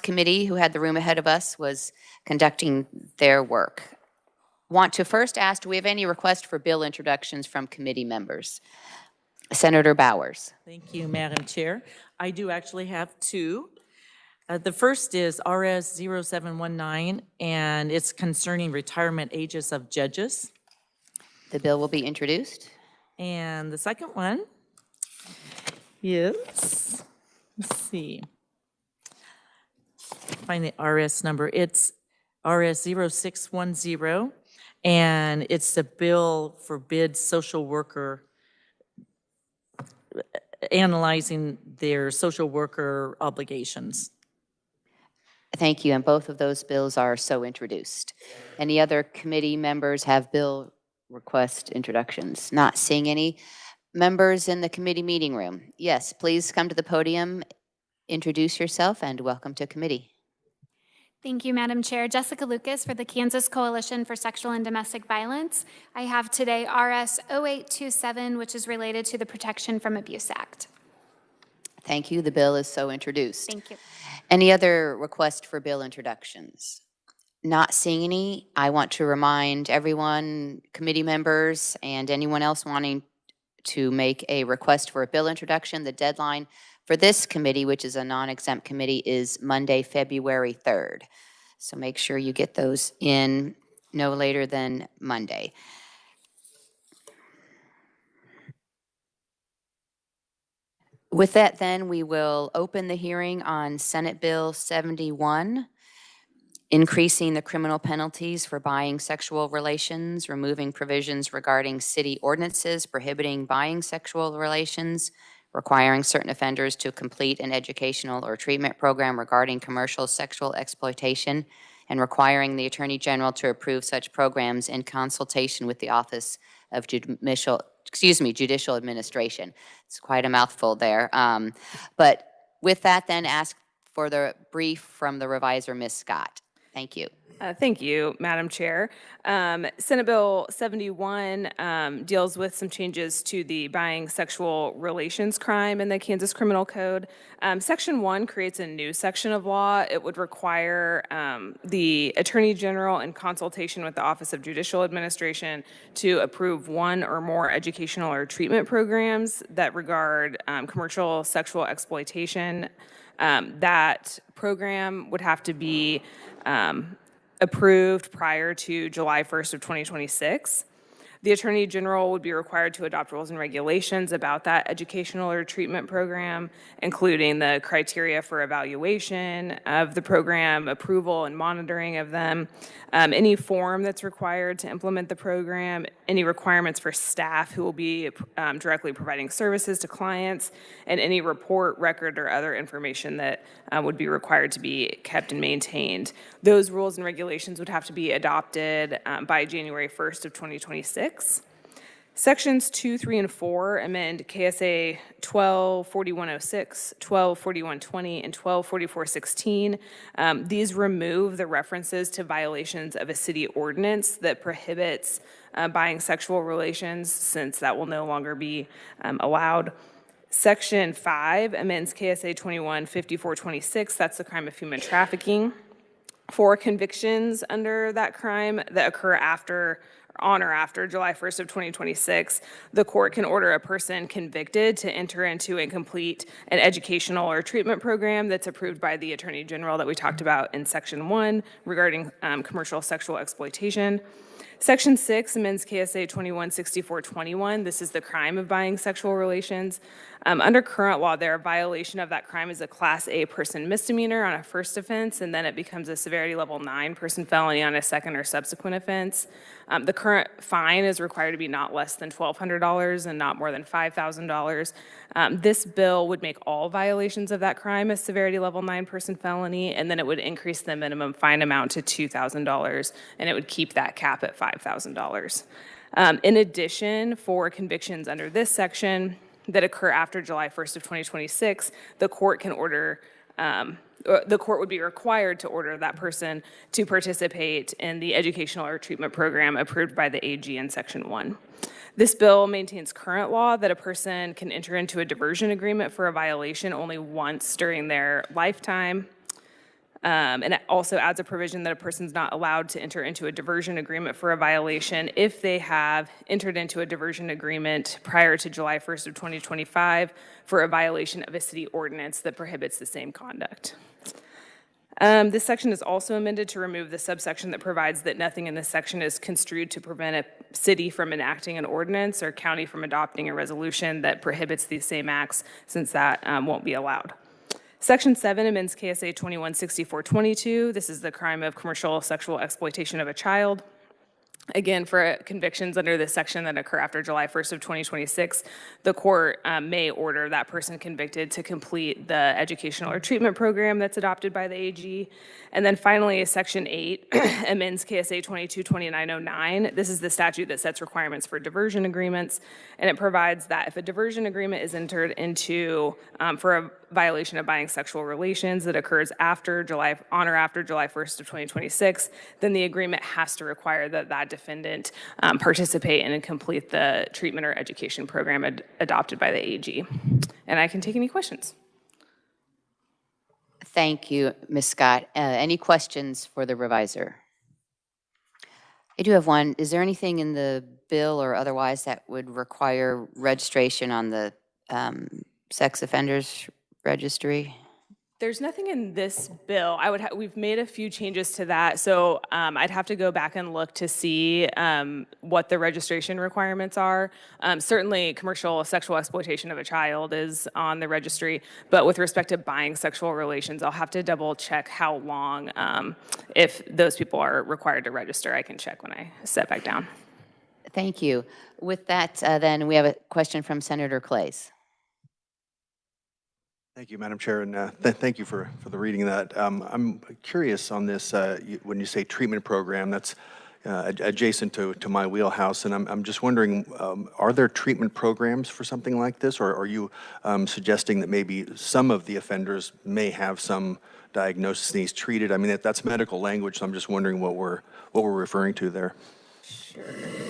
committee, who had the room ahead of us, was conducting their work. Want to first ask, do we have any requests for bill introductions from committee members? Senator Bowers. Thank you, Madam Chair. I do actually have two. The first is RS 0719, and it's concerning retirement ages of judges. The bill will be introduced. And the second one is, let's see, find the RS number. It's RS 0610, and it's the bill forbids social worker analyzing their social worker obligations. Thank you, and both of those bills are so introduced. Any other committee members have bill request introductions? Not seeing any. Members in the committee meeting room, yes, please come to the podium, introduce yourself, and welcome to committee. Thank you, Madam Chair. Jessica Lucas for the Kansas Coalition for Sexual and Domestic Violence. I have today RS 0827, which is related to the Protection from Abuse Act. Thank you. The bill is so introduced. Thank you. Any other request for bill introductions? Not seeing any. I want to remind everyone, committee members, and anyone else wanting to make a request for a bill introduction, the deadline for this committee, which is a non-exempt committee, is Monday, February 3rd. So make sure you get those in no later than Monday. With that, then, we will open the hearing on Senate Bill 71, increasing the criminal penalties for buying sexual relations, removing provisions regarding city ordinances prohibiting buying sexual relations, requiring certain offenders to complete an educational or treatment program regarding commercial sexual exploitation, and requiring the Attorney General to approve such programs in consultation with the Office of Judicial Administration. It's quite a mouthful there. But with that, then, ask for the brief from the reviser, Ms. Scott. Thank you. Thank you, Madam Chair. Senate Bill 71 deals with some changes to the buying sexual relations crime in the Kansas Criminal Code. Section 1 creates a new section of law. It would require the Attorney General, in consultation with the Office of Judicial Administration, to approve one or more educational or treatment programs that regard commercial sexual exploitation. That program would have to be approved prior to July 1st of 2026. The Attorney General would be required to adopt rules and regulations about that educational or treatment program, including the criteria for evaluation of the program, approval and monitoring of them, any form that's required to implement the program, any requirements for staff who will be directly providing services to clients, and any report, record, or other information that would be required to be kept and maintained. Those rules and regulations would have to be adopted by January 1st of 2026. Sections 2, 3, and 4 amend KSA 124106, 124120, and 124416. These remove the references to violations of a city ordinance that prohibits buying sexual relations, since that will no longer be allowed. Section 5 amends KSA 215426, that's the crime of human trafficking. For convictions under that crime that occur on or after July 1st of 2026, the court can order a person convicted to enter into and complete an educational or treatment program that's approved by the Attorney General that we talked about in Section 1 regarding commercial sexual exploitation. Section 6 amends KSA 216421. This is the crime of buying sexual relations. Under current law, a violation of that crime is a Class A person misdemeanor on a first offense, and then it becomes a severity level 9 person felony on a second or subsequent offense. The current fine is required to be not less than $1,200 and not more than $5,000. This bill would make all violations of that crime a severity level 9 person felony, and then it would increase the minimum fine amount to $2,000, and it would keep that cap at $5,000. In addition, for convictions under this section that occur after July 1st of 2026, the court would be required to order that person to participate in the educational or treatment program approved by the AG in Section 1. This bill maintains current law that a person can enter into a diversion agreement for a violation only once during their lifetime. And it also adds a provision that a person's not allowed to enter into a diversion agreement for a violation if they have entered into a diversion agreement prior to July 1st of 2025 for a violation of a city ordinance that prohibits the same conduct. This section is also amended to remove the subsection that provides that nothing in this section is construed to prevent a city from enacting an ordinance or county from adopting a resolution that prohibits these same acts, since that won't be allowed. Section 7 amends KSA 216422. This is the crime of commercial sexual exploitation of a child. Again, for convictions under this section that occur after July 1st of 2026, the court may order that person convicted to complete the educational or treatment program that's adopted by the AG. And then finally, Section 8 amends KSA 222909. This is the statute that sets requirements for diversion agreements, and it provides that if a diversion agreement is entered into for a violation of buying sexual relations that occurs on or after July 1st of 2026, then the agreement has to require that that defendant participate in and complete the treatment or education program adopted by the AG. And I can take any questions. Thank you, Ms. Scott. Any questions for the revisor? I do have one. Is there anything in the bill or otherwise that would require registration on the sex offenders registry? There's nothing in this bill. We've made a few changes to that, so I'd have to go back and look to see what the registration requirements are. Certainly, commercial sexual exploitation of a child is on the registry, but with respect to buying sexual relations, I'll have to double check how long, if those people are required to register. I can check when I sit back down. Thank you. With that, then we have a question from Senator Clays. Thank you, Madam Chair, and thank you for the reading of that. I'm curious on this, when you say treatment program, that's adjacent to my wheelhouse, and I'm just wondering, are there treatment programs for something like this, or are you suggesting that maybe some of the offenders may have some diagnosis needs treated? I mean, that's medical language, so I'm just wondering what we're referring to there.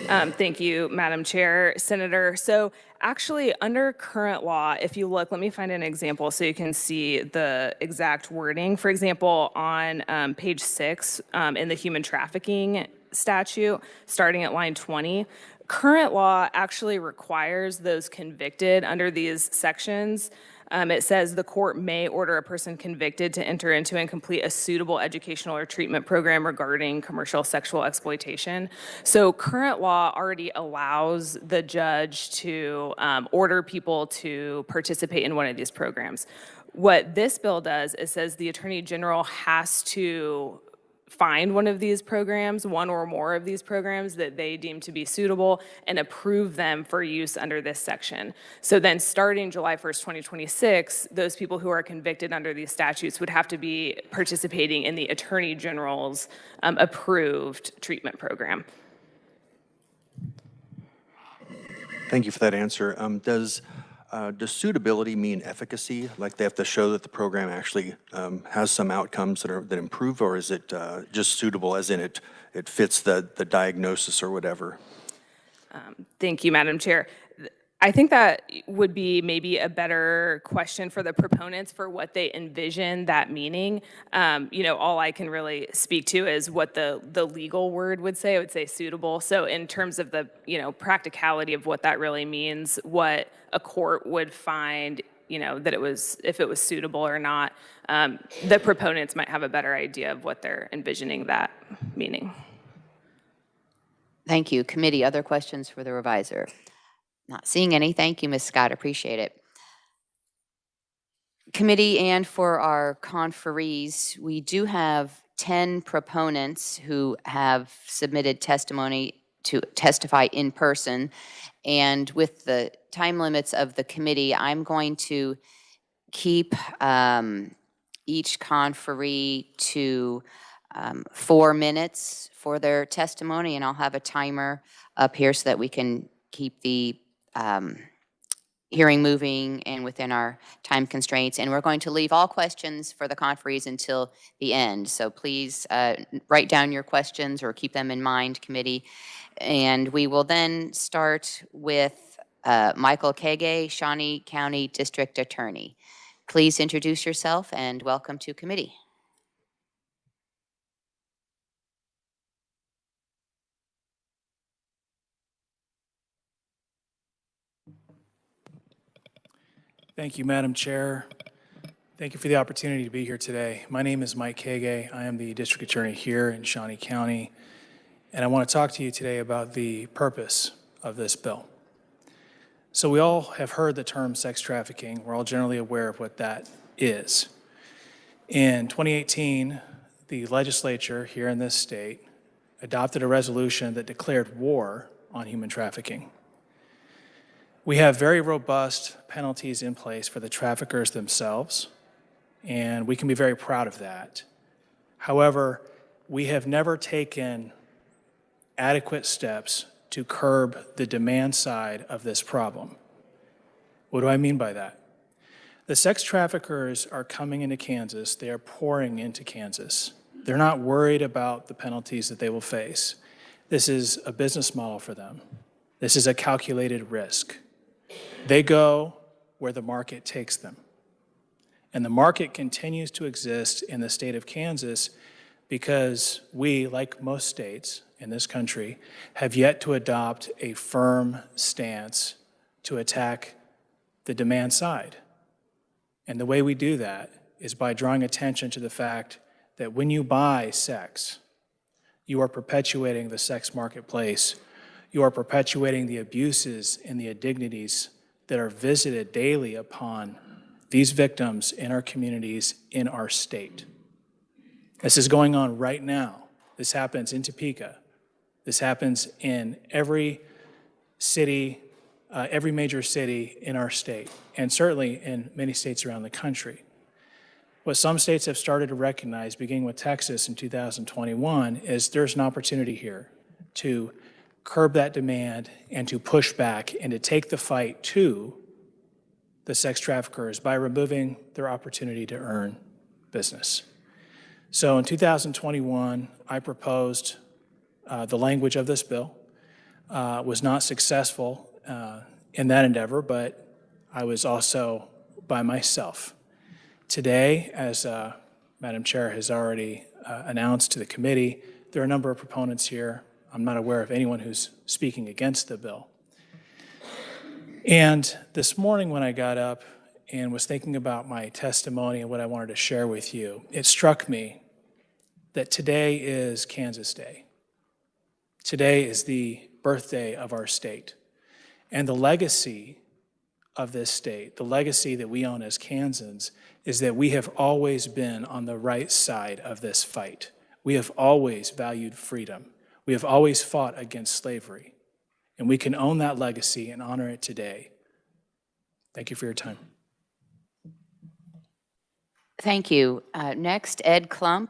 Thank you, Madam Chair. Senator, so actually under current law, if you look, let me find an example so you can see the exact wording. For example, on page 6 in the human trafficking statute, starting at line 20, current law actually requires those convicted under these sections. It says the court may order a person convicted to enter into and complete a suitable educational or treatment program regarding commercial sexual exploitation. So current law already allows the judge to order people to participate in one of these programs. What this bill does is says the Attorney General has to find one of these programs, one or more of these programs that they deem to be suitable, and approve them for use under this section. So then starting July 1st, 2026, those people who are convicted under these statutes would have to be participating in the Attorney General's approved treatment program. Thank you for that answer. Does suitability mean efficacy? Like they have to show that the program actually has some outcomes that improve, or is it just suitable as in it fits the diagnosis or whatever? Thank you, Madam Chair. I think that would be maybe a better question for the proponents for what they envision that meaning. All I can really speak to is what the legal word would say. It would say suitable. So in terms of the, practicality of what that really means, what a court would find, that if it was suitable or not, the proponents might have a better idea of what they're envisioning that meaning. Thank you. Committee, other questions for the revisor? Not seeing any. Thank you, Ms. Scott. Appreciate it. Committee, and for our conferees, we do have 10 proponents who have submitted testimony to testify in person. And with the time limits of the committee, I'm going to keep each conferee to 4 minutes for their testimony, and I'll have a timer up here so that we can keep the hearing moving and within our time constraints. And we're going to leave all questions for the conferees until the end. So please write down your questions or keep them in mind, committee. And we will then start with Michael Kege, Shawnee County District Attorney. Please introduce yourself and welcome to committee. Thank you, Madam Chair. Thank you for the opportunity to be here today. My name is Mike Kage. I am the District Attorney here in Shawnee County, and I want to talk to you today about the purpose of this bill. So we all have heard the term sex trafficking. We're all generally aware of what that is. In 2018, the legislature here in this state adopted a resolution that declared war on human trafficking. We have very robust penalties in place for the traffickers themselves, and we can be very proud of that. However, we have never taken adequate steps to curb the demand side of this problem. What do I mean by that? The sex traffickers are coming into Kansas. They are pouring into Kansas. They're not worried about the penalties that they will face. This is a business model for them. This is a calculated risk. They go where the market takes them. And the market continues to exist in the state of Kansas because we, like most states in this country, have yet to adopt a firm stance to attack the demand side. And the way we do that is by drawing attention to the fact that when you buy sex, you are perpetuating the sex marketplace. You are perpetuating the abuses and the indignities that are visited daily upon these victims in our communities, in our state. This is going on right now. This happens in Topeka. This happens in every city, every major city in our state, and certainly in many states around the country. What some states have started to recognize, beginning with Texas in 2021, is there's an opportunity here to curb that demand and to push back and to take the fight to the sex traffickers by removing their opportunity to earn business. So in 2021, I proposed the language of this bill. Was not successful in that endeavor, but I was also by myself. Today, as Madam Chair has already announced to the committee, there are a number of proponents here. I'm not aware of anyone who's speaking against the bill. And this morning when I got up and was thinking about my testimony and what I wanted to share with you, it struck me that today is Kansas Day. Today is the birthday of our state. And the legacy of this state, the legacy that we own as Kansans, is that we have always been on the right side of this fight. We have always valued freedom. We have always fought against slavery. And we can own that legacy and honor it today. Thank you for your time. Thank you. Next, Ed Klump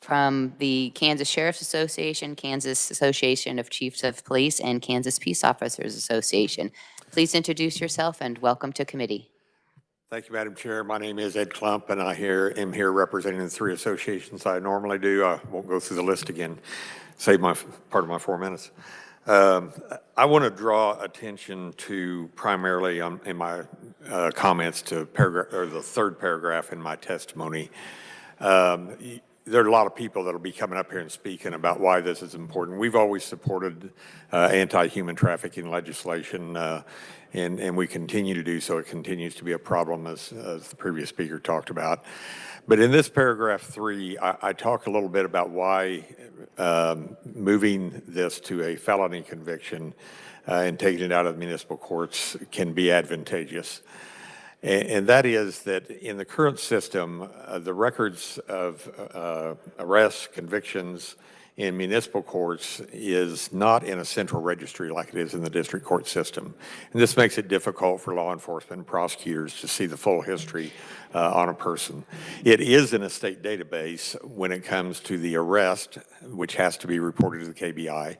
from the Kansas Sheriff's Association, Kansas Association of Chiefs of Police, and Kansas Peace Officers Association. Please introduce yourself and welcome to committee. Thank you, Madam Chair. My name is Ed Klump, and I am here representing the three associations I normally do. I won't go through the list again, save part of my 4 minutes. I want to draw attention to primarily in my comments to the third paragraph in my testimony. There are a lot of people that will be coming up here and speaking about why this is important. We've always supported anti-human trafficking legislation, and we continue to do so. It continues to be a problem, as the previous speaker talked about. But in this paragraph 3, I talk a little bit about why moving this to a felony conviction and taking it out of the municipal courts can be advantageous. And that is that in the current system, the records of arrests, convictions in municipal courts is not in a central registry like it is in the district court system. And this makes it difficult for law enforcement and prosecutors to see the full history on a person. It is in a state database when it comes to the arrest, which has to be reported to the KBI,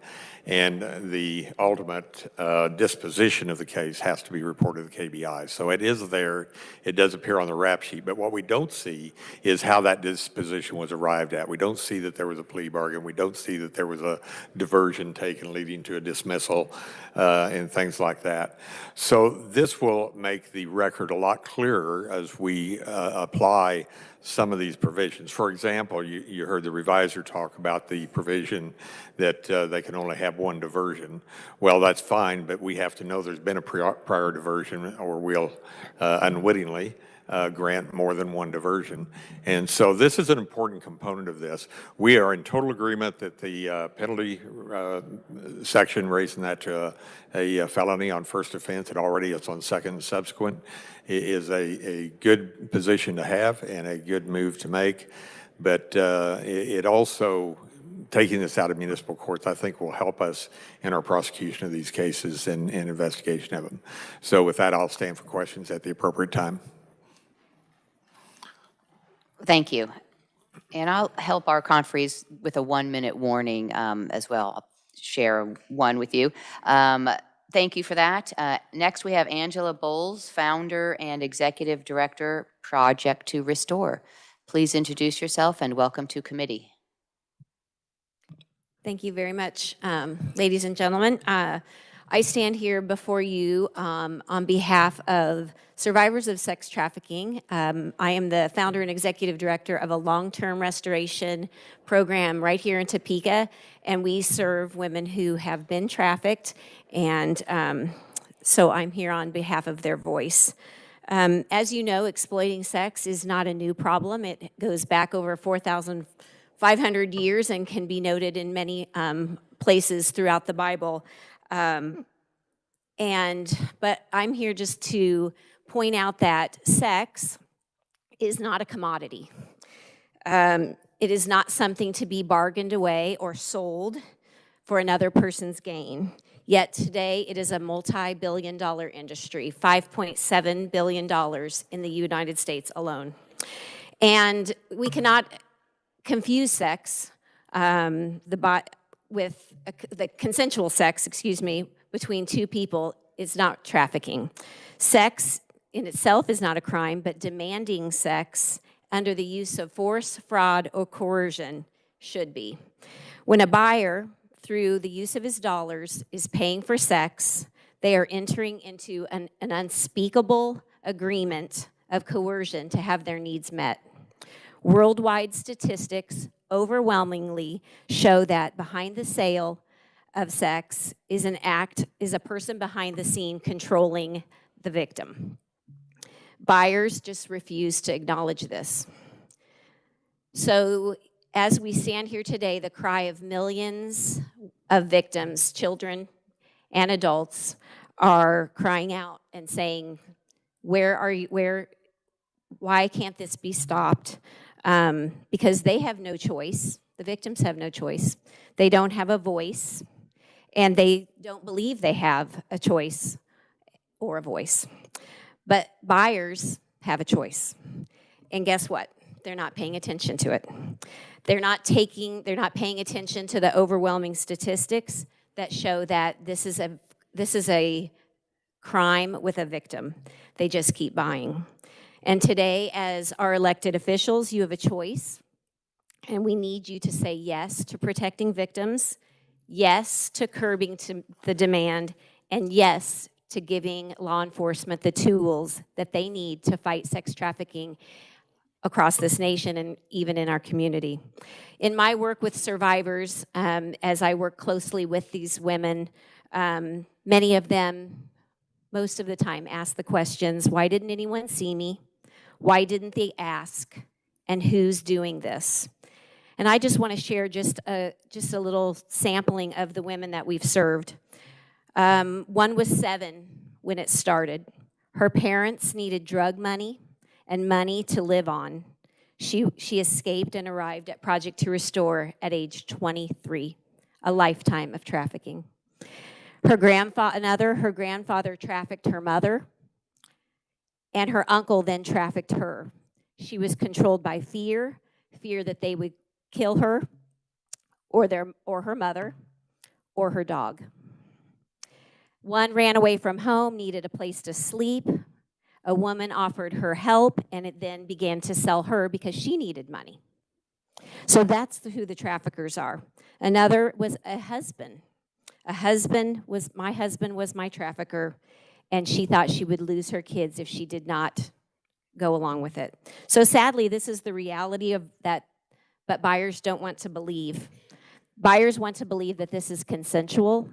and the ultimate disposition of the case has to be reported to the KBI. So it is there. It does appear on the rap sheet. But what we don't see is how that disposition was arrived at. We don't see that there was a plea bargain. We don't see that there was a diversion taken leading to a dismissal and things like that. So this will make the record a lot clearer as we apply some of these provisions. For example, you heard the reviser talk about the provision that they can only have one diversion. Well, that's fine, but we have to know there's been a prior diversion, or we'll unwittingly grant more than one diversion. And so this is an important component of this. We are in total agreement that the penalty section, raising that to a felony on first offense, and already it's on second and subsequent, is a good position to have and a good move to make. But it also, taking this out of municipal courts, I think will help us in our prosecution of these cases and investigation of them. So with that, I'll stand for questions at the appropriate time. Thank you. And I'll help our conferees with a 1-minute warning as well. I'll share one with you. Thank you for that. Next, we have Angela Bowles, Founder and Executive Director, Project to Restore. Please introduce yourself and welcome to committee. Thank you very much, ladies and gentlemen. I stand here before you on behalf of survivors of sex trafficking. I am the founder and executive director of a long-term restoration program right here in Topeka, and we serve women who have been trafficked, and so I'm here on behalf of their voice. As you know, exploiting sex is not a new problem. It goes back over 4,500 years and can be noted in many places throughout the Bible. But I'm here just to point out that sex is not a commodity. It is not something to be bargained away or sold for another person's gain. Yet today it is a multi-billion-dollar industry, $5.7 billion in the United States alone. And we cannot confuse sex with the consensual sex, between two people is not trafficking. Sex in itself is not a crime, but demanding sex under the use of force, fraud, or coercion should be. When a buyer, through the use of his dollars, is paying for sex, they are entering into an unspeakable agreement of coercion to have their needs met. Worldwide statistics overwhelmingly show that behind the sale of sex is a person behind the scene controlling the victim. Buyers just refuse to acknowledge this. So as we stand here today, the cry of millions of victims, children and adults, are crying out and saying, why can't this be stopped? Because they have no choice. The victims have no choice. They don't have a voice, and they don't believe they have a choice or a voice. But buyers have a choice. And guess what? They're not paying attention to it. They're not paying attention to the overwhelming statistics that show that this is a crime with a victim. They just keep buying. And today, as our elected officials, you have a choice, and we need you to say yes to protecting victims, yes to curbing the demand, and yes to giving law enforcement the tools that they need to fight sex trafficking across this nation and even in our community. In my work with survivors, as I work closely with these women, many of them, most of the time, ask the questions, why didn't anyone see me? Why didn't they ask? And who's doing this? And I just want to share just a little sampling of the women that we've served. One was 7 when it started. Her parents needed drug money and money to live on. She escaped and arrived at Project to Restore at age 23, a lifetime of trafficking. Her grandfather trafficked her mother, and her uncle then trafficked her. She was controlled by fear that they would kill her or her mother or her dog. One ran away from home, needed a place to sleep. A woman offered her help, and it then began to sell her because she needed money. So that's who the traffickers are. Another was a husband. My husband was my trafficker, and she thought she would lose her kids if she did not go along with it. So sadly, this is the reality of that, but buyers don't want to believe. Buyers want to believe that this is consensual,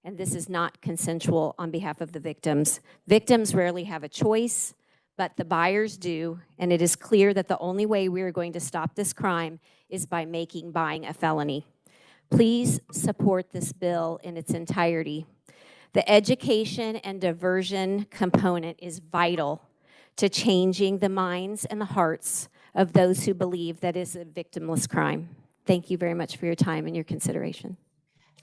and this is not consensual on behalf of the victims. Victims rarely have a choice, but the buyers do, and it is clear that the only way we are going to stop this crime is by making buying a felony. Please support this bill in its entirety. The education and diversion component is vital to changing the minds and the hearts of those who believe that is a victimless crime. Thank you very much for your time and your consideration.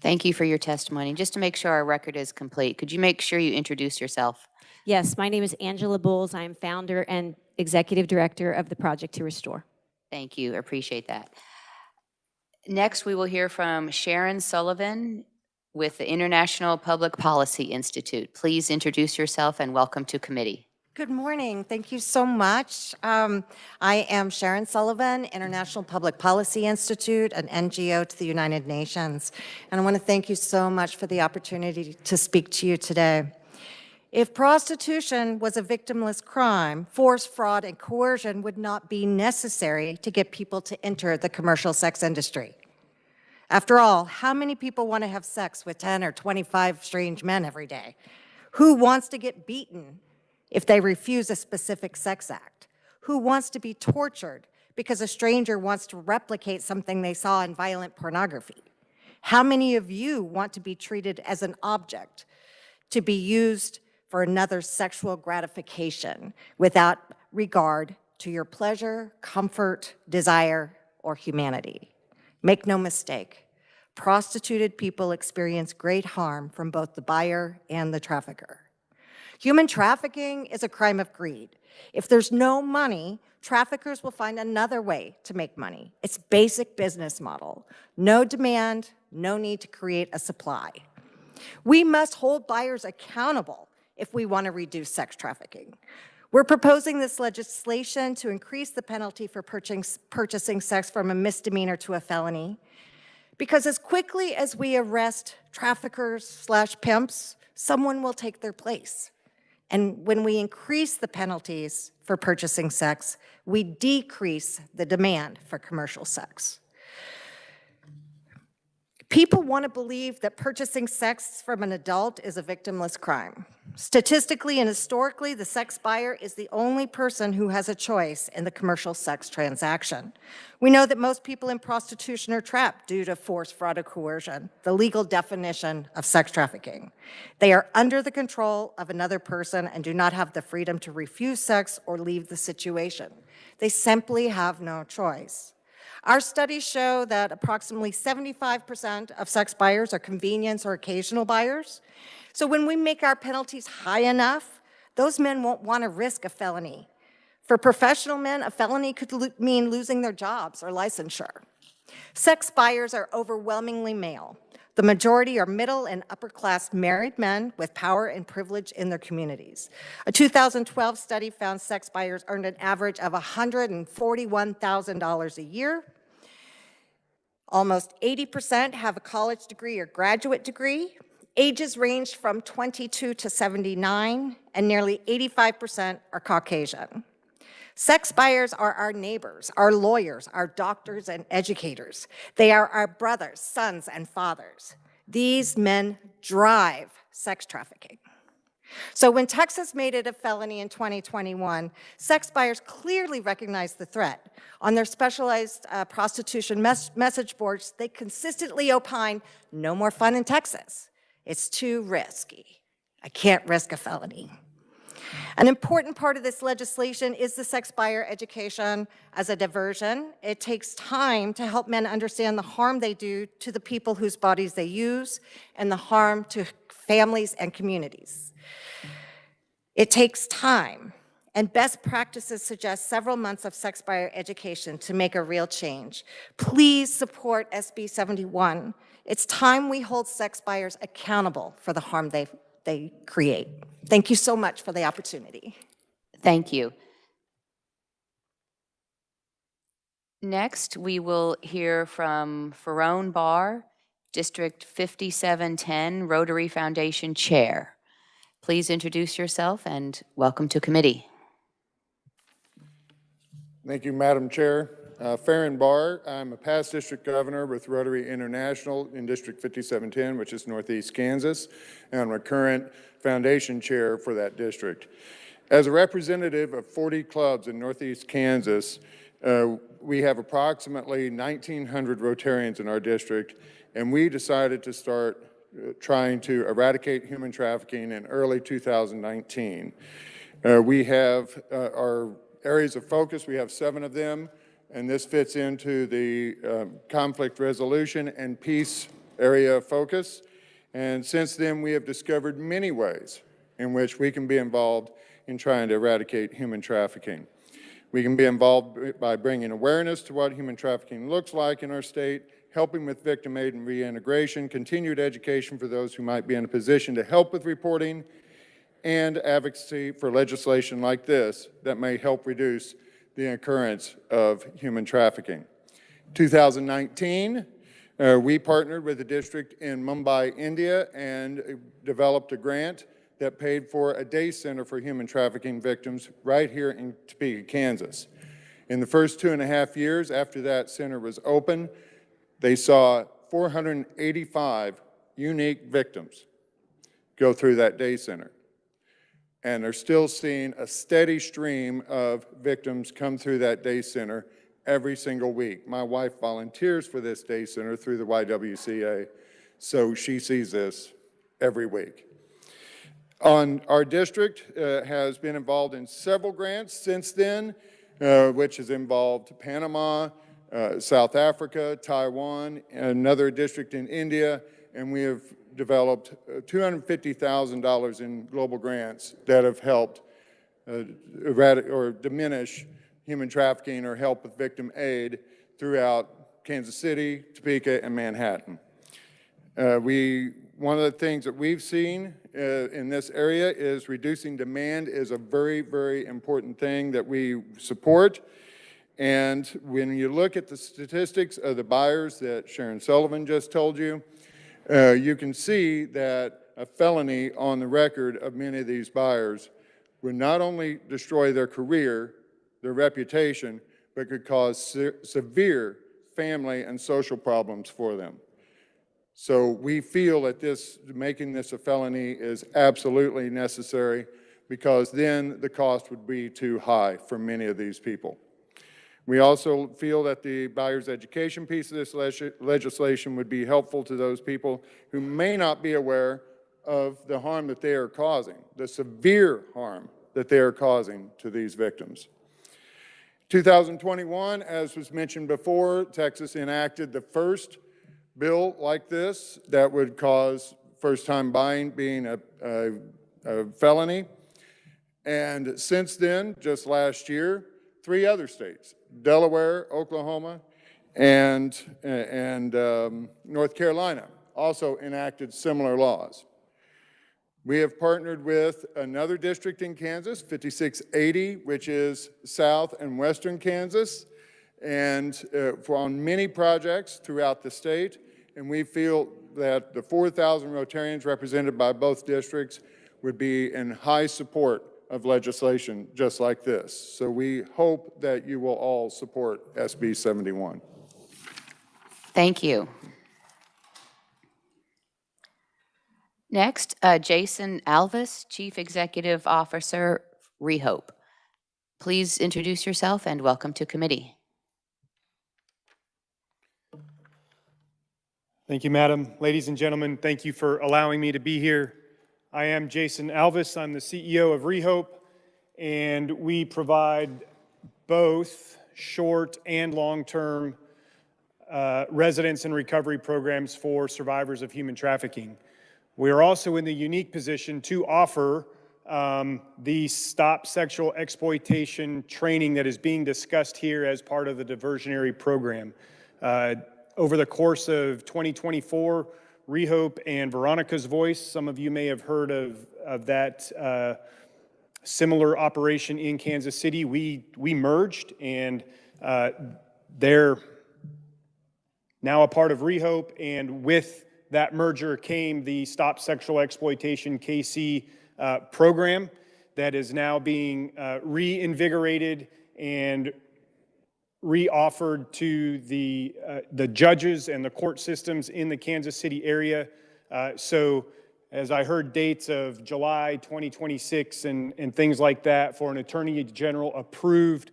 Thank you for your testimony. Just to make sure our record is complete, could you make sure you introduce yourself? Yes, my name is Angela Bowles. I am founder and executive director of the Project to Restore. Thank you. Appreciate that. Next, we will hear from Sharon Sullivan with the International Public Policy Institute. Please introduce yourself and welcome to committee. Good morning. Thank you so much. I am Sharon Sullivan, International Public Policy Institute, an NGO to the United Nations. And I want to thank you so much for the opportunity to speak to you today. If prostitution was a victimless crime, force, fraud, and coercion would not be necessary to get people to enter the commercial sex industry. After all, how many people want to have sex with 10 or 25 strange men every day? Who wants to get beaten if they refuse a specific sex act? Who wants to be tortured because a stranger wants to replicate something they saw in violent pornography? How many of you want to be treated as an object to be used for another sexual gratification without regard to your pleasure, comfort, desire, or humanity? Make no mistake, prostituted people experience great harm from both the buyer and the trafficker. Human trafficking is a crime of greed. If there's no money, traffickers will find another way to make money. It's basic business model. No demand, no need to create a supply. We must hold buyers accountable if we want to reduce sex trafficking. We're proposing this legislation to increase the penalty for purchasing sex from a misdemeanor to a felony, because as quickly as we arrest traffickers/pimps, someone will take their place. And when we increase the penalties for purchasing sex, we decrease the demand for commercial sex. People want to believe that purchasing sex from an adult is a victimless crime. Statistically and historically, the sex buyer is the only person who has a choice in the commercial sex transaction. We know that most people in prostitution are trapped due to force, fraud, or coercion, the legal definition of sex trafficking. They are under the control of another person and do not have the freedom to refuse sex or leave the situation. They simply have no choice. Our studies show that approximately 75% of sex buyers are convenience or occasional buyers. So when we make our penalties high enough, those men won't want to risk a felony. For professional men, a felony could mean losing their jobs or licensure. Sex buyers are overwhelmingly male. The majority are middle and upper class married men with power and privilege in their communities. A 2012 study found sex buyers earned an average of $141,000 a year. Almost 80% have a college degree or graduate degree. Ages range from 22 to 79, and nearly 85% are Caucasian. Sex buyers are our neighbors, our lawyers, our doctors and educators. They are our brothers, sons, and fathers. These men drive sex trafficking. So when Texas made it a felony in 2021, sex buyers clearly recognized the threat. On their specialized prostitution message boards, they consistently opine, no more fun in Texas. It's too risky. I can't risk a felony. An important part of this legislation is the sex buyer education as a diversion. It takes time to help men understand the harm they do to the people whose bodies they use and the harm to families and communities. It takes time, and best practices suggest several months of sex buyer education to make a real change. Please support SB 71. It's time we hold sex buyers accountable for the harm they create. Thank you so much for the opportunity. Thank you. Next, we will hear from Ferone Barr, District 5710, Rotary Foundation Chair. Please introduce yourself and welcome to committee. Thank you, Madam Chair. Farron Barr, I'm a past district governor with Rotary International in District 5710, which is Northeast Kansas, and I'm a current foundation chair for that district. As a representative of 40 clubs in Northeast Kansas, we have approximately 1,900 Rotarians in our district, and we decided to start trying to eradicate human trafficking in early 2019. We have our areas of focus, we have 7 of them, and this fits into the conflict resolution and peace area of focus. And since then, we have discovered many ways in which we can be involved in trying to eradicate human trafficking. We can be involved by bringing awareness to what human trafficking looks like in our state, helping with victim aid and reintegration, continued education for those who might be in a position to help with reporting, and advocacy for legislation like this that may help reduce the occurrence of human trafficking. 2019, we partnered with a district in Mumbai, India, and developed a grant that paid for a day center for human trafficking victims right here in Topeka, Kansas. In the first 2.5 years after that center was open, they saw 485 unique victims go through that day center. And they're still seeing a steady stream of victims come through that day center every single week. My wife volunteers for this day center through the YWCA, so she sees this every week. Our district has been involved in several grants since then, which has involved Panama, South Africa, Taiwan, another district in India, and we have developed $250,000 in global grants that have helped eradicate or diminish human trafficking or help with victim aid throughout Kansas City, Topeka, and Manhattan. One of the things that we've seen in this area is reducing demand is a very, very important thing that we support. And when you look at the statistics of the buyers that Sharon Sullivan just told you, you can see that a felony on the record of many of these buyers would not only destroy their career, their reputation, but could cause severe family and social problems for them. So we feel that making this a felony is absolutely necessary because then the cost would be too high for many of these people. We also feel that the buyer's education piece of this legislation would be helpful to those people who may not be aware of the harm that they are causing, the severe harm that they are causing to these victims. 2021, as was mentioned before, Texas enacted the first bill like this that would cause first-time buying being a felony. And since then, just last year, 3 other states, Delaware, Oklahoma, and North Carolina, also enacted similar laws. We have partnered with another district in Kansas, 5680, which is south and western Kansas, and on many projects throughout the state, and we feel that the 4,000 Rotarians represented by both districts would be in high support of legislation just like this. So we hope that you will all support SB 71. Thank you. Next, Jason Alvis, Chief Executive Officer, ReHope. Please introduce yourself and welcome to committee. Thank you, Madam. Ladies and gentlemen, thank you for allowing me to be here. I am Jason Alvis. I'm the CEO of ReHope, and we provide both short and long-term residence and recovery programs for survivors of human trafficking. We are also in the unique position to offer the Stop Sexual Exploitation training that is being discussed here as part of the diversionary program. Over the course of 2024, ReHope and Veronica's Voice, some of you may have heard of that similar operation in Kansas City. We merged, and they're now a part of ReHope, and with that merger came the Stop Sexual Exploitation KC program that is now being reinvigorated and re-offered to the judges and the court systems in the Kansas City area. So as I heard dates of July 2026 and things like that for an Attorney General approved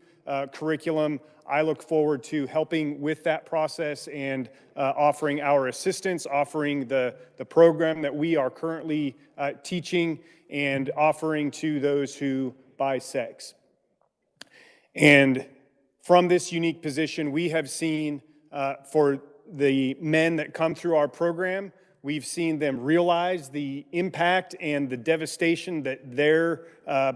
curriculum, I look forward to helping with that process and offering our assistance, offering the program that we are currently teaching, and offering to those who buy sex. And from this unique position, we have seen for the men that come through our program, we've seen them realize the impact and the devastation that their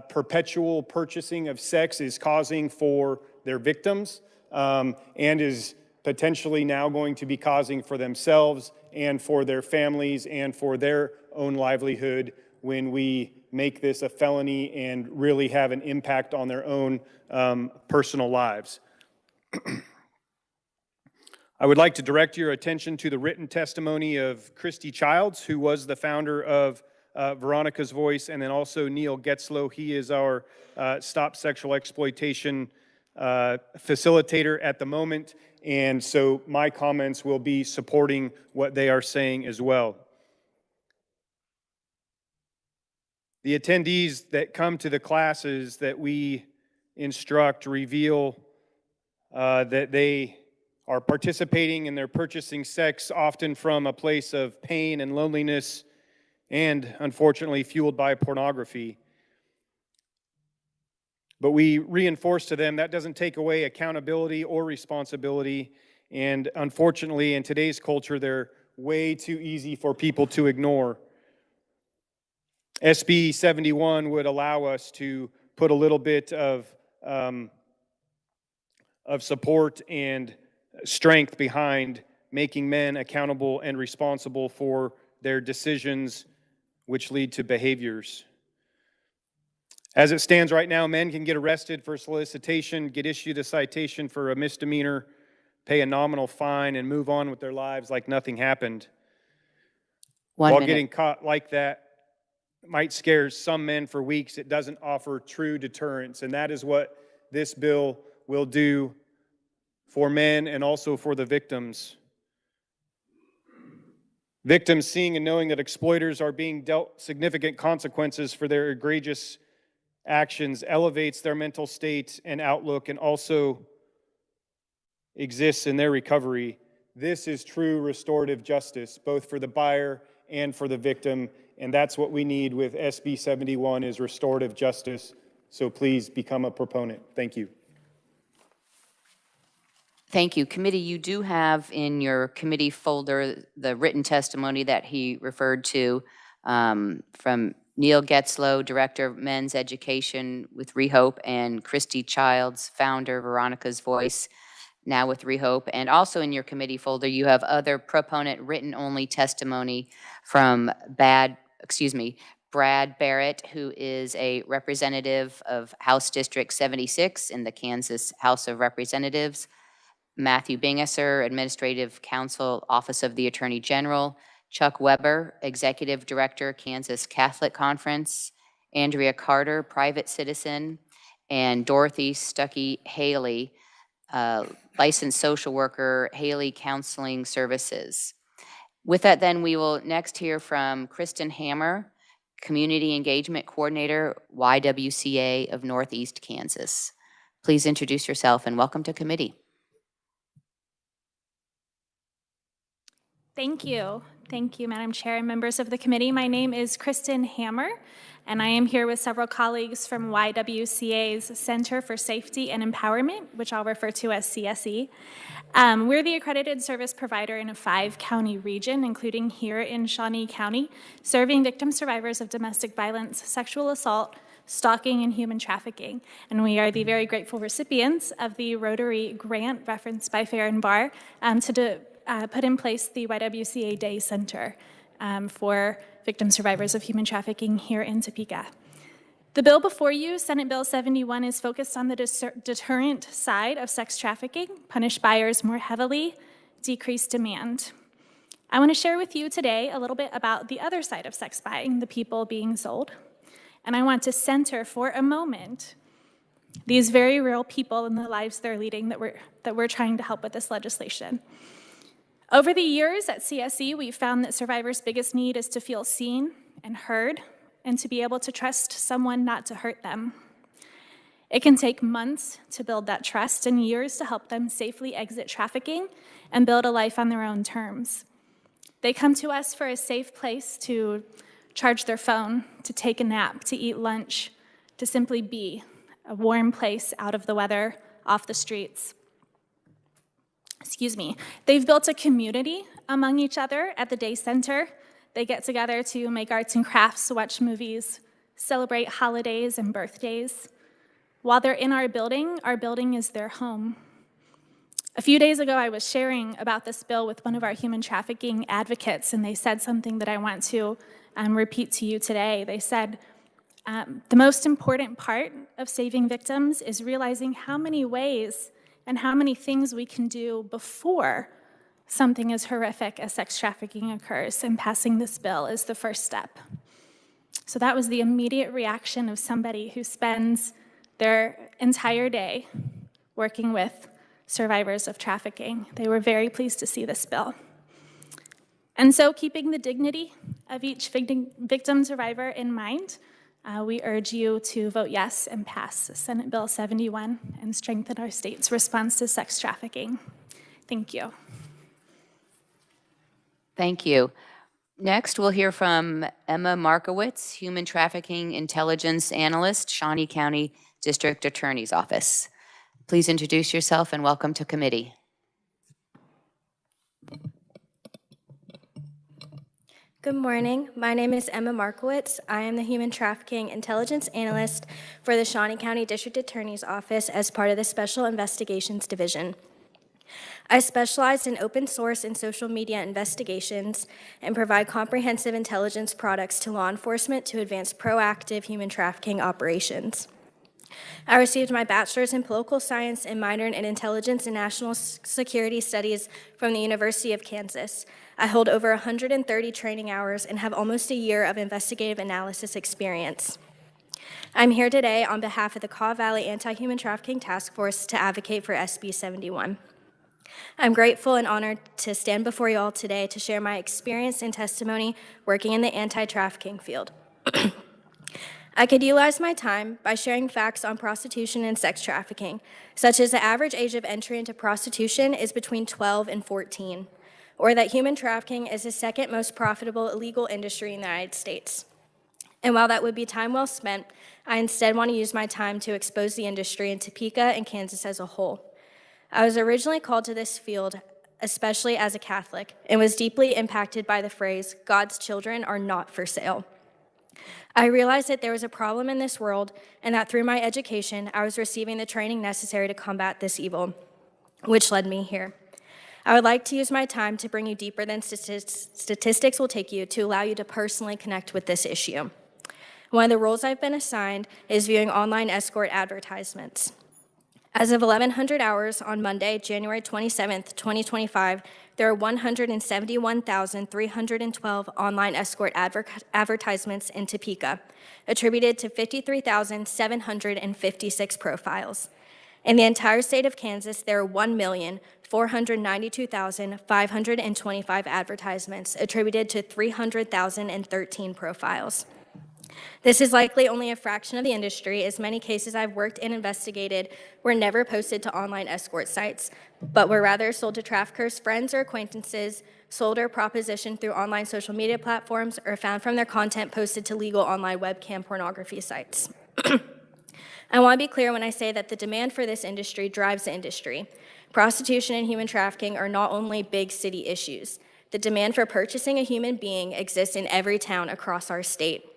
perpetual purchasing of sex is causing for their victims, and is potentially now going to be causing for themselves and for their families and for their own livelihood when we make this a felony and really have an impact on their own personal lives. I would like to direct your attention to the written testimony of Christy Childs, who was the founder of Veronica's Voice, and then also Neil Getzlow. He is our Stop Sexual Exploitation facilitator at the moment, and so my comments will be supporting what they are saying as well. The attendees that come to the classes that we instruct reveal that they are participating and they're purchasing sex often from a place of pain and loneliness and, unfortunately, fueled by pornography. But we reinforce to them that doesn't take away accountability or responsibility, and unfortunately, in today's culture, they're way too easy for people to ignore. SB 71 would allow us to put a little bit of support and strength behind making men accountable and responsible for their decisions which lead to behaviors. As it stands right now, men can get arrested for solicitation, get issued a citation for a misdemeanor, pay a nominal fine, and move on with their lives like nothing happened. While getting caught like that might scare some men for weeks, it doesn't offer true deterrence, and that is what this bill will do for men and also for the victims. Victims seeing and knowing that exploiters are being dealt significant consequences for their egregious actions elevates their mental state and outlook, and also exists in their recovery. This is true restorative justice, both for the buyer and for the victim, and that's what we need with SB 71 is restorative justice. So please become a proponent. Thank you. Thank you. Committee, you do have in your committee folder the written testimony that he referred to from Neil Getzlow, Director of Men's Education with Rehope, and Christy Childs, Founder, Veronica's Voice, now with Rehope. And also in your committee folder, you have other proponent written-only testimony from Brad Barrett, who is a representative of House District 76 in the Kansas House of Representatives, Matthew Bingesser, Administrative Counsel, Office of the Attorney General, Chuck Weber, Executive Director, Kansas Catholic Conference, Andrea Carter, Private Citizen, and Dorothy Stuckey Haley, Licensed Social Worker, Haley Counseling Services. With that, then, we will next hear from Kristen Hammer, Community Engagement Coordinator, YWCA of Northeast Kansas. Please introduce yourself and welcome to committee. Thank you. Thank you, Madam Chair and members of the committee. My name is Kristen Hammer, and I am here with several colleagues from YWCA's Center for Safety and Empowerment, which I'll refer to as CSE. We're the accredited service provider in a 5-county region, including here in Shawnee County, serving victim survivors of domestic violence, sexual assault, stalking, and human trafficking. And we are the very grateful recipients of the Rotary grant referenced by Farron Barr to put in place the YWCA Day Center for victim survivors of human trafficking here in Topeka. The bill before you, Senate Bill 71, is focused on the deterrent side of sex trafficking, punish buyers more heavily, decrease demand. I want to share with you today a little bit about the other side of sex buying, the people being sold. And I want to center for a moment These very real people and the lives they're leading that we're trying to help with this legislation. Over the years at CSE, we've found that survivors' biggest need is to feel seen and heard and to be able to trust someone not to hurt them. It can take months to build that trust and years to help them safely exit trafficking and build a life on their own terms. They come to us for a safe place to charge their phone, to take a nap, to eat lunch, to simply be a warm place out of the weather, off the streets. Excuse me. They've built a community among each other at the day center. They get together to make arts and crafts, watch movies, celebrate holidays and birthdays. While they're in our building is their home. A few days ago, I was sharing about this bill with one of our human trafficking advocates, and they said something that I want to repeat to you today. They said, the most important part of saving victims is realizing how many ways and how many things we can do before something as horrific as sex trafficking occurs, and passing this bill is the first step. So that was the immediate reaction of somebody who spends their entire day working with survivors of trafficking. They were very pleased to see this bill. And so, keeping the dignity of each victim survivor in mind, we urge you to vote yes and pass Senate Bill 71 and strengthen our state's response to sex trafficking. Thank you. Thank you. Next, we'll hear from Emma Markowitz, Human Trafficking Intelligence Analyst, Shawnee County District Attorney's Office. Please introduce yourself and welcome to committee. Good morning. My name is Emma Markowitz. I am the Human Trafficking Intelligence Analyst for the Shawnee County District Attorney's Office as part of the Special Investigations Division. I specialize in open source and social media investigations and provide comprehensive intelligence products to law enforcement to advance proactive human trafficking operations. I received my bachelor's in political science and minor in intelligence and national security studies from the University of Kansas. I hold over 130 training hours and have almost a year of investigative analysis experience. I'm here today on behalf of the Kaw Valley Anti-Human Trafficking Task Force to advocate for SB 71. I'm grateful and honored to stand before you all today to share my experience and testimony working in the anti-trafficking field. I could utilize my time by sharing facts on prostitution and sex trafficking, such as the average age of entry into prostitution is between 12 and 14, or that human trafficking is the second most profitable illegal industry in the United States. And while that would be time well spent, I instead want to use my time to expose the industry in Topeka and Kansas as a whole. I was originally called to this field, especially as a Catholic, and was deeply impacted by the phrase, "God's children are not for sale." I realized that there was a problem in this world and that through my education, I was receiving the training necessary to combat this evil, which led me here. I would like to use my time to bring you deeper than statistics will take you to allow you to personally connect with this issue. One of the roles I've been assigned is viewing online escort advertisements. As of 1100 hours on Monday, January 27th, 2025, there are 171,312 online escort advertisements in Topeka, attributed to 53,756 profiles. In the entire state of Kansas, there are 1,492,525 advertisements, attributed to 300,013 profiles. This is likely only a fraction of the industry, as many cases I've worked and investigated were never posted to online escort sites, but were rather sold to traffickers' friends or acquaintances, sold or propositioned through online social media platforms, or found from their content posted to legal online webcam pornography sites. I want to be clear when I say that the demand for this industry drives the industry. Prostitution and human trafficking are not only big city issues. The demand for purchasing a human being exists in every town across our state.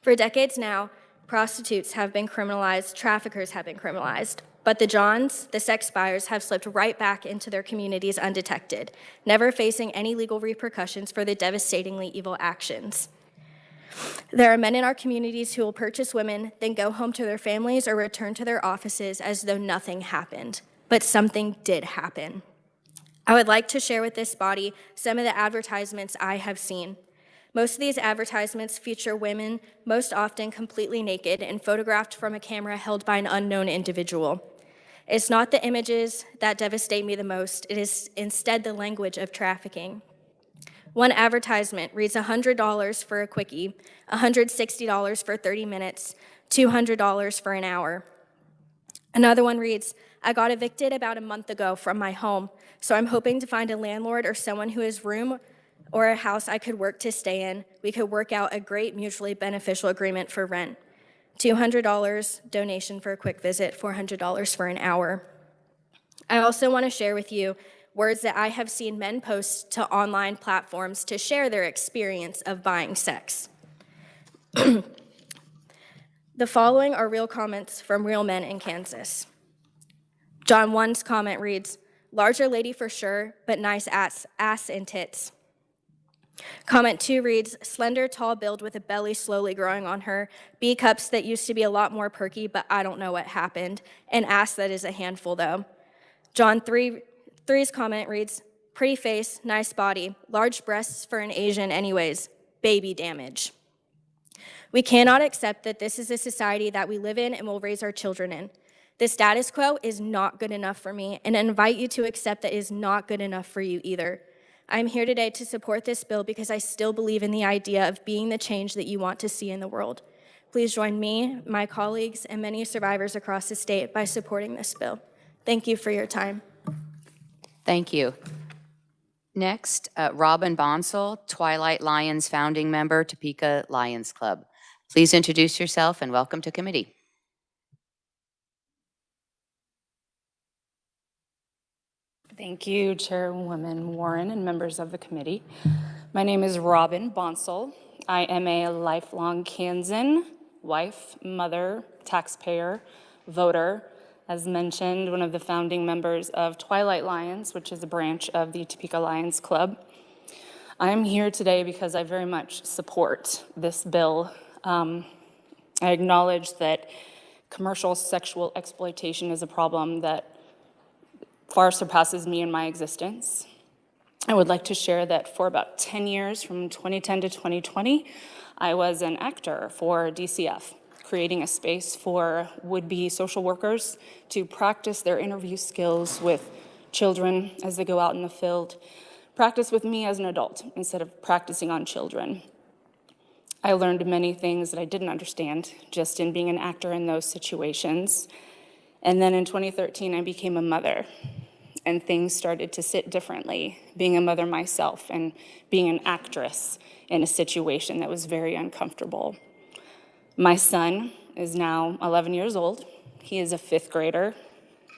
For decades now, prostitutes have been criminalized, traffickers have been criminalized, but the Johns, the sex buyers, have slipped right back into their communities undetected, never facing any legal repercussions for the devastatingly evil actions. There are men in our communities who will purchase women, then go home to their families or return to their offices as though nothing happened, but something did happen. I would like to share with this body some of the advertisements I have seen. Most of these advertisements feature women, most often completely naked and photographed from a camera held by an unknown individual. It's not the images that devastate me the most, it is instead the language of trafficking. One advertisement reads $100 for a quickie, $160 for 30 minutes, $200 for an hour. Another one reads, I got evicted about a month ago from my home, so I'm hoping to find a landlord or someone who has room or a house I could work to stay in. We could work out a great mutually beneficial agreement for rent. $200 donation for a quick visit, $400 for an hour. I also want to share with you words that I have seen men post to online platforms to share their experience of buying sex. The following are real comments from real men in Kansas. John 1's comment reads, larger lady for sure, but nice ass and tits. Comment 2 reads, slender, tall build with a belly slowly growing on her, B cups that used to be a lot more perky, but I don't know what happened, an ass that is a handful though. John 3's comment reads, pretty face, nice body, large breasts for an Asian anyways, baby damage. We cannot accept that this is a society that we live in and will raise our children in. The status quo is not good enough for me, and I invite you to accept that it is not good enough for you either. I'm here today to support this bill because I still believe in the idea of being the change that you want to see in the world. Please join me, my colleagues, and many survivors across the state by supporting this bill. Thank you for your time. Thank you. Next, Robin Bonsall, Twilight Lions founding member, Topeka Lions Club. Please introduce yourself and welcome to committee. Thank you, Chairwoman Warren and members of the committee. My name is Robin Bonsall. I am a lifelong Kansan, wife, mother, taxpayer, voter. As mentioned, one of the founding members of Twilight Lions, which is a branch of the Topeka Lions Club. I am here today because I very much support this bill. I acknowledge that commercial sexual exploitation is a problem that far surpasses me in my existence. I would like to share that for about 10 years, from 2010 to 2020, I was an actor for DCF, creating a space for would-be social workers to practice their interview skills with children as they go out in the field, practice with me as an adult instead of practicing on children. I learned many things that I didn't understand just in being an actor in those situations. And then in 2013, I became a mother, and things started to sit differently, being a mother myself and being an actress in a situation that was very uncomfortable. My son is now 11 years old. He is a 5th grader.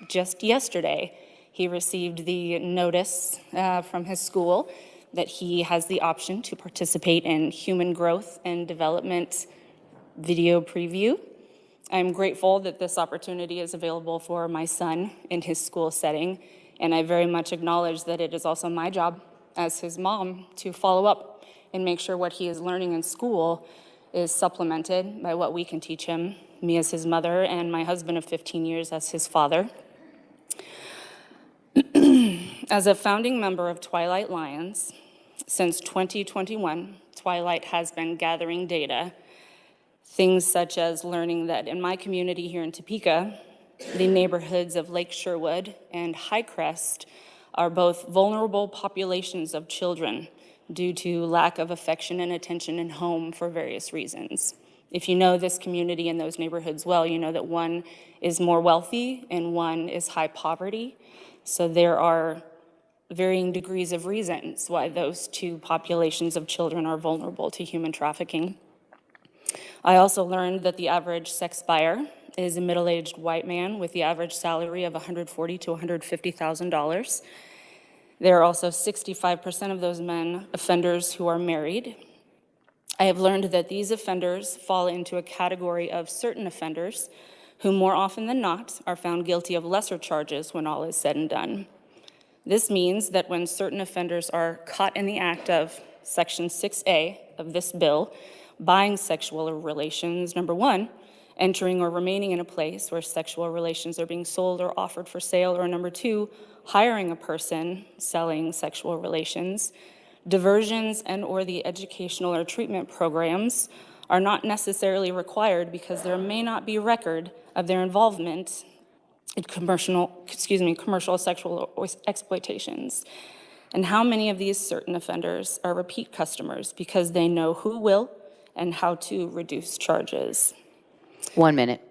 Just yesterday, he received the notice from his school that he has the option to participate in human growth and development video preview. I'm grateful that this opportunity is available for my son in his school setting, and I very much acknowledge that it is also my job as his mom to follow up and make sure what he is learning in school is supplemented by what we can teach him, me as his mother and my husband of 15 years as his father. As a founding member of Twilight Lions, since 2021, Twilight has been gathering data. Things such as learning that in my community here in Topeka, the neighborhoods of Lake Sherwood and Highcrest are both vulnerable populations of children due to lack of affection and attention in home for various reasons. If you know this community and those neighborhoods well, you know that one is more wealthy and one is high poverty. So there are varying degrees of reasons why those two populations of children are vulnerable to human trafficking. I also learned that the average sex buyer is a middle-aged white man with the average salary of $140,000 to $150,000. There are also 65% of those men offenders who are married. I have learned that these offenders fall into a category of certain offenders who more often than not are found guilty of lesser charges when all is said and done. This means that when certain offenders are caught in the act of Section 6A of this bill, buying sexual relations, number one, entering or remaining in a place where sexual relations are being sold or offered for sale, or number two, hiring a person selling sexual relations, Diversions and/or the educational or treatment programs are not necessarily required because there may not be record of their involvement in commercial sexual exploitations. And how many of these certain offenders are repeat customers because they know who will and how to reduce charges? 1 minute.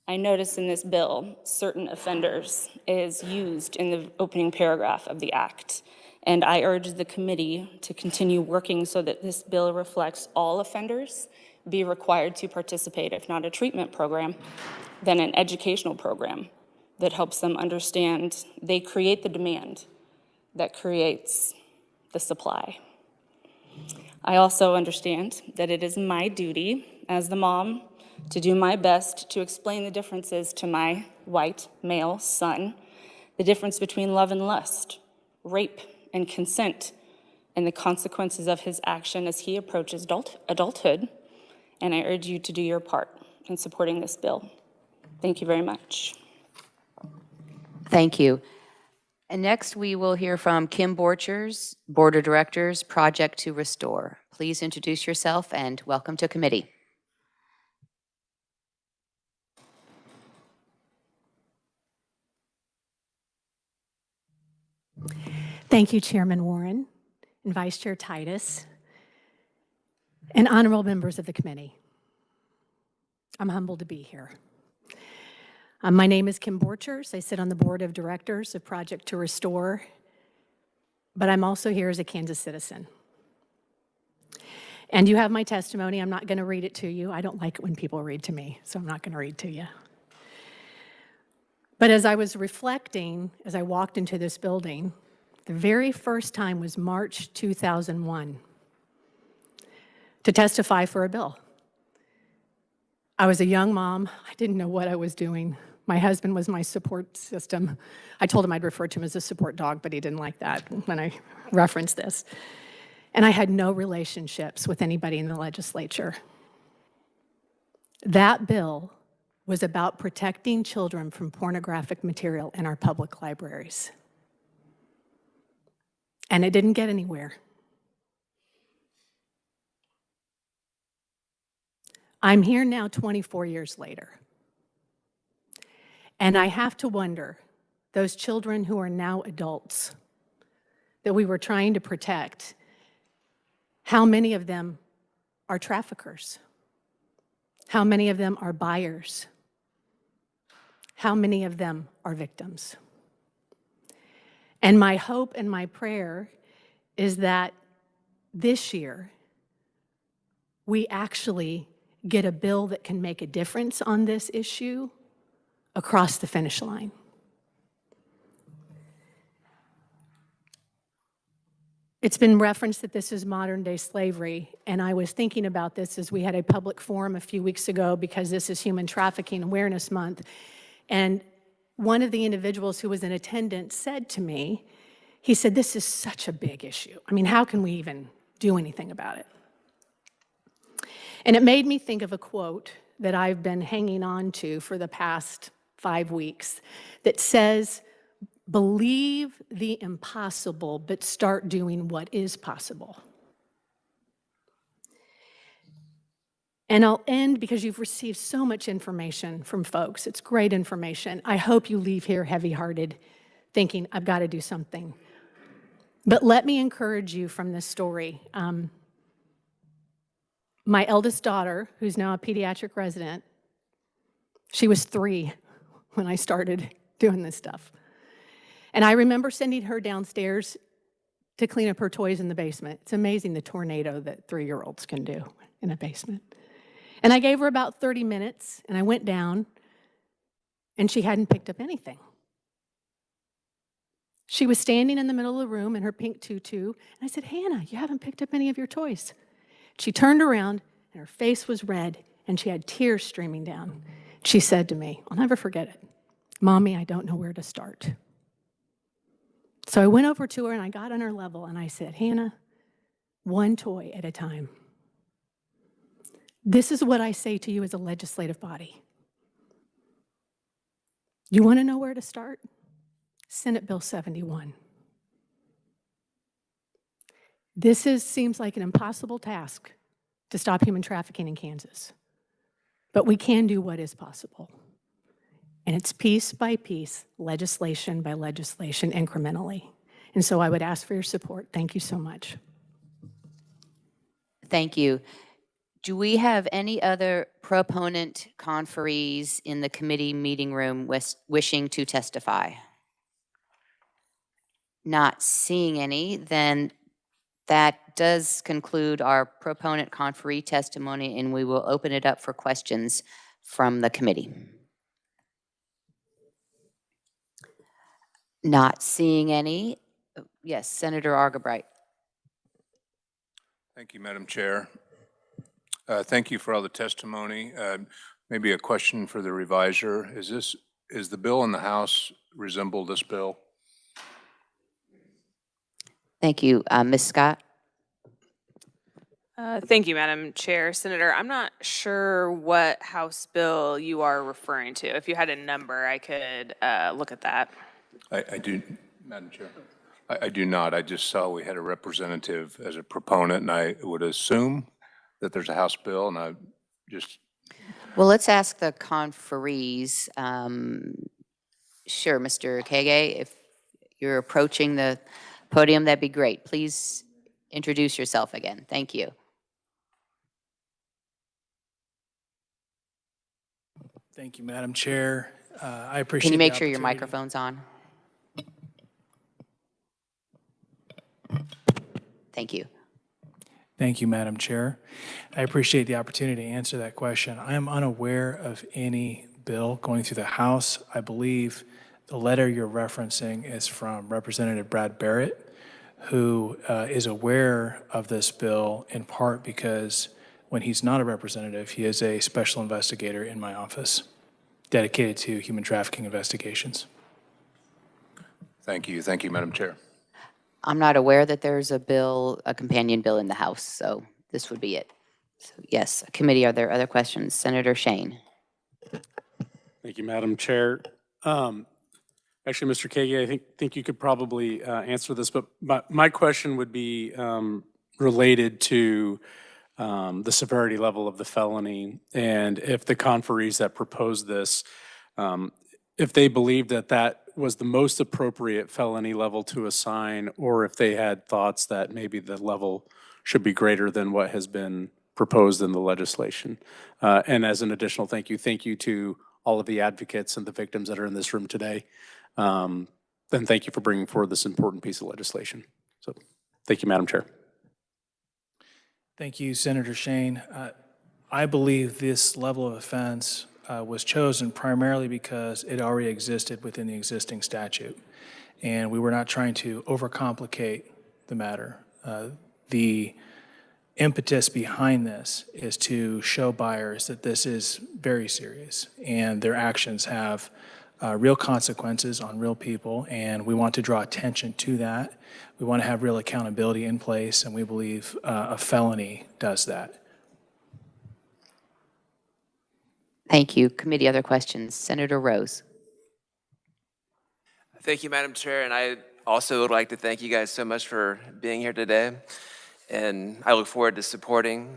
I notice in this bill, certain offenders is used in the opening paragraph of the act. And I urge the committee to continue working so that this bill reflects all offenders be required to participate, if not a treatment program, then an educational program that helps them understand they create the demand that creates the supply. I also understand that it is my duty as the mom to do my best to explain the differences to my white male son, the difference between love and lust, rape and consent, and the consequences of his action as he approaches adulthood. And I urge you to do your part in supporting this bill. Thank you very much. Thank you. And next, we will hear from Kim Borchers, Board of Directors, Project to Restore. Please introduce yourself and welcome to committee. Thank you, Chairman Warren and Vice Chair Titus, and honorable members of the committee. I'm humbled to be here. My name is Kim Borchers. I sit on the Board of Directors of Project to Restore, but I'm also here as a Kansas citizen. And you have my testimony. I'm not going to read it to you. I don't like it when people read to me, so I'm not going to read to you. But as I was reflecting, as I walked into this building, the very first time was March 2001 to testify for a bill. I was a young mom. I didn't know what I was doing. My husband was my support system. I told him I'd refer to him as a support dog, but he didn't like that when I referenced this. And I had no relationships with anybody in the legislature. That bill was about protecting children from pornographic material in our public libraries. And it didn't get anywhere. I'm here now 24 years later. And I have to wonder, those children who are now adults that we were trying to protect, how many of them are traffickers? How many of them are buyers? How many of them are victims? And my hope and my prayer is that this year we actually get a bill that can make a difference on this issue across the finish line. It's been referenced that this is modern-day slavery, and I was thinking about this as we had a public forum a few weeks ago because this is Human Trafficking Awareness Month, and one of the individuals who was in attendance said to me, he said, "This is such a big issue. I mean, how can we even do anything about it?" And it made me think of a quote that I've been hanging on to for the past 5 weeks that says, "Believe the impossible, but start doing what is possible." And I'll end because you've received so much information from folks. It's great information. I hope you leave here heavy-hearted thinking, I've got to do something. But let me encourage you from this story. My eldest daughter, who's now a pediatric resident, she was 3 when I started doing this stuff. And I remember sending her downstairs to clean up her toys in the basement. It's amazing the tornado that 3-year-olds can do in a basement. And I gave her about 30 minutes, and I went down, and she hadn't picked up anything. She was standing in the middle of the room in her pink tutu, and I said, "Hannah, you haven't picked up any of your toys." She turned around, and her face was red, and she had tears streaming down. She said to me, I'll never forget it, "Mommy, I don't know where to start." So I went over to her, and I got on her level, and I said, "Hannah, one toy at a time. This is what I say to you as a legislative body. You want to know where to start? Senate Bill 71. seems like an impossible task to stop human trafficking in Kansas. But we can do what is possible. And it's piece by piece, legislation by legislation, incrementally. And so I would ask for your support. Thank you so much. Thank you. Do we have any other proponent conferees in the committee meeting room wishing to testify? Not seeing any, then that does conclude our proponent conferee testimony, and we will open it up for questions from the committee. Not seeing any. Yes, Senator Argabright. Thank you, Madam Chair. Thank you for all the testimony. Maybe a question for the revisor. Is the bill in the House resemble this bill? Thank you. Ms. Scott? Thank you, Madam Chair. Senator, I'm not sure what House bill you are referring to. If you had a number, I could look at that. I do, Madam Chair. I do not. I just saw we had a representative as a proponent, and I would assume that there's a House bill, and I just... Well, let's ask the conferees. Sure, Mr. Kage, if you're approaching the podium, that'd be great. Please introduce yourself again. Thank you. Thank you, Madam Chair. I appreciate Can you the make sure your opportunity. microphone's on? Thank you. Thank you, Madam Chair. I appreciate the opportunity to answer that question. I am unaware of any bill going through the House. I believe the letter you're referencing is from Representative Brad Barrett, who is aware of this bill in part because when he's not a representative, he is a special investigator in my office dedicated to human trafficking investigations. Thank you. Thank you, Madam Chair. I'm not aware that there's a bill, a companion bill in the House, so this would be it. So yes, committee, are there other questions? Senator Shane. Thank you, Madam Chair. Actually, Mr. Kage, I think you could probably answer this, but my question would be related to the severity level of the felony, and if the conferees that proposed this, if they believed that that was the most appropriate felony level to assign, or if they had thoughts that maybe the level should be greater than what has been proposed in the legislation. And as an additional thank you to all of the advocates and the victims that are in this room today. And thank you for bringing forward this important piece of legislation. So thank you, Madam Chair. Thank you, Senator Shane. I believe this level of offense was chosen primarily because it already existed within the existing statute. And we were not trying to overcomplicate the matter. The impetus behind this is to show buyers that this is very serious and their actions have real consequences on real people, and we want to draw attention to that. We want to have real accountability in place, and we believe a felony does that. Thank you. Committee, other questions? Senator Rose. Thank you, Madam Chair, and I also would like to thank you guys so much for being here today, and I look forward to supporting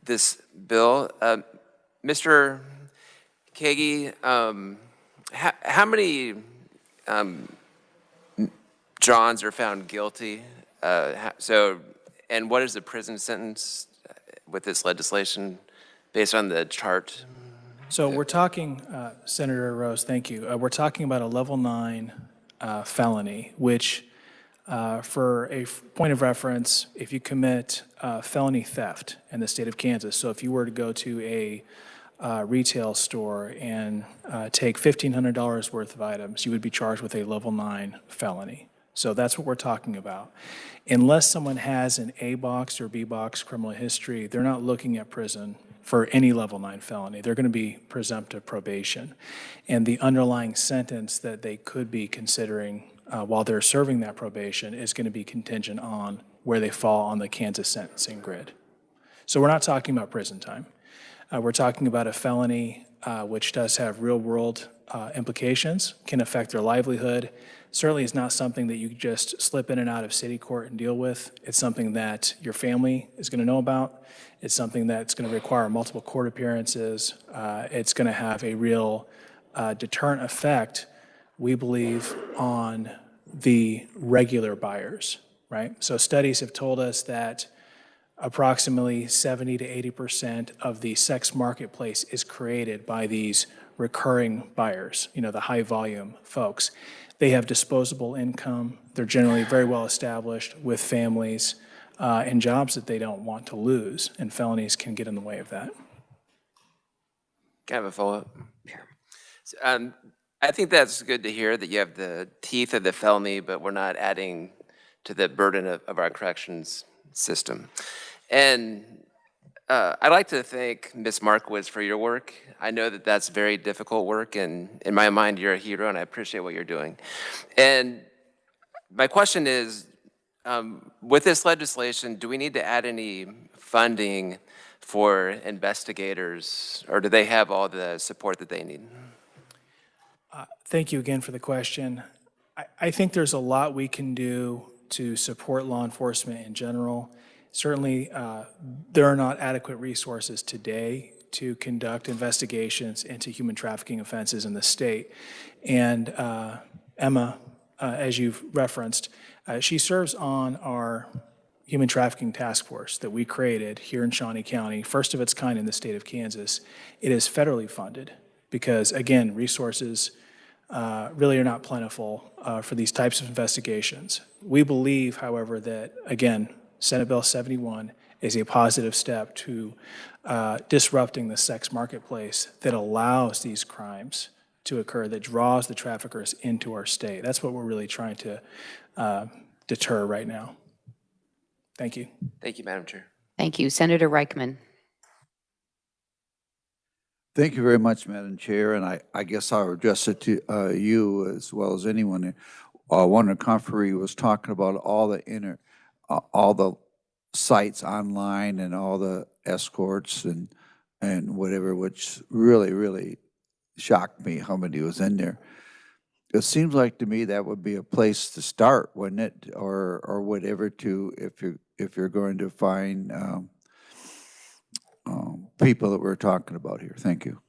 this bill. Mr. Kage, how many Johns are found guilty? And what is the prison sentence with this legislation based on the chart? So we're talking, Senator Rose, thank you. We're talking about a level 9 felony, which for a point of reference, if you commit felony theft in the state of Kansas, so if you were to go to a retail store and take $1,500 worth of items, you would be charged with a level 9 felony. So that's what we're talking about. Unless someone has an A box or B box criminal history, they're not looking at prison for any level 9 felony. They're going to be presumptive probation. And the underlying sentence that they could be considering while they're serving that probation is going to be contingent on where they fall on the Kansas sentencing grid. So we're not talking about prison time. We're talking about a felony which does have real-world implications, can affect their livelihood. Certainly is not something that you just slip in and out of city court and deal with. It's something that your family is going to know about. It's something that's going to require multiple court appearances. It's going to have a real deterrent effect, we believe, on the regular buyers, right? So studies have told us that approximately 70 to 80% of the sex marketplace is created by these recurring buyers, the high volume folks. They have disposable income. They're generally very well established with families and jobs that they don't want to lose, and felonies can get in the way of that. Can I have a follow-up? I think that's good to hear that you have the teeth of the felony, but we're not adding to the burden of our corrections system. And I'd like to thank Ms. Markowitz for your work. I know that that's very difficult work, and in my mind, you're a hero, and I appreciate what you're doing. And my question is, with this legislation, do we need to add any funding for investigators, or do they have all the support that they need? Thank you again for the question. I think there's a lot we can do to support law enforcement in general. Certainly, there are not adequate resources today to conduct investigations into human trafficking offenses in the state. And Emma, as you've referenced, she serves on our human trafficking task force that we created here in Shawnee County, first of its kind in the state of Kansas. It is federally funded because, again, resources really are not plentiful for these types of investigations. We believe, however, that, again, Senate Bill 71 is a positive step to disrupting the sex marketplace that allows these crimes to occur, that draws the traffickers into our state. That's what we're really trying to deter right now. Thank you. Thank you, Madam Chair. Thank you. Senator Reichman. Thank you very much, Madam Chair, and I guess I'll address it to you as well as anyone. One of the conferee was talking about all the sites online and all the escorts and whatever, which really shocked me how many was in there. It seems like to me that would be a place to start, wouldn't it, or whatever, to if you're going to find people that we're talking about here. Thank you.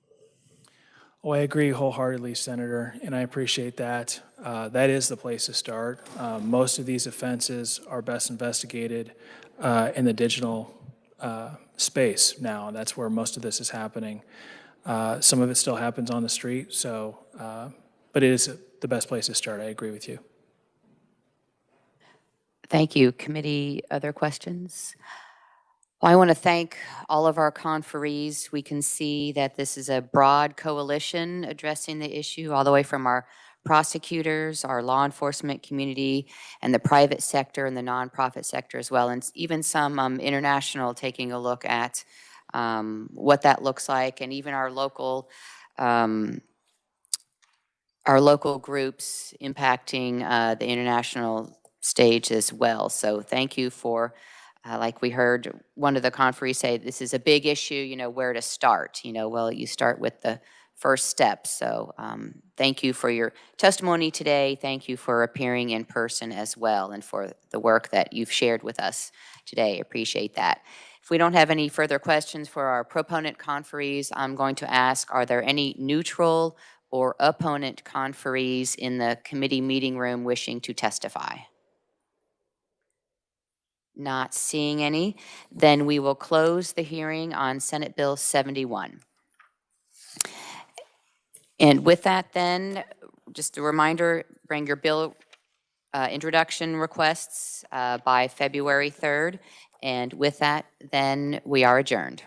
Well, I agree wholeheartedly, Senator, and I appreciate that. That is the place to start. Most of these offenses are best investigated in the digital space now. That's where most of this is happening. Some of it still happens on the street, so, but it is the best place to start. I agree with you. Thank you. Committee, other questions? Well, I want to thank all of our conferees. We can see that this is a broad coalition addressing the issue, all the way from our prosecutors, our law enforcement community, and the private sector and the nonprofit sector as well, and even some international taking a look at what that looks like, and even our local groups impacting the international stage as well. So thank you for, like we heard one of the conferees say, this is a big issue, where to start. Well, you start with the first step. So thank you for your testimony today. Thank you for appearing in person as well, and for the work that you've shared with us today. Appreciate that. If we don't have any further questions for our proponent conferees, I'm going to ask, are there any neutral or opponent conferees in the committee meeting room wishing to testify? Not seeing any. Then we will close the hearing on Senate Bill 71. And with that then, just a reminder, bring your bill introduction requests by February 3rd. And with that, then we are adjourned.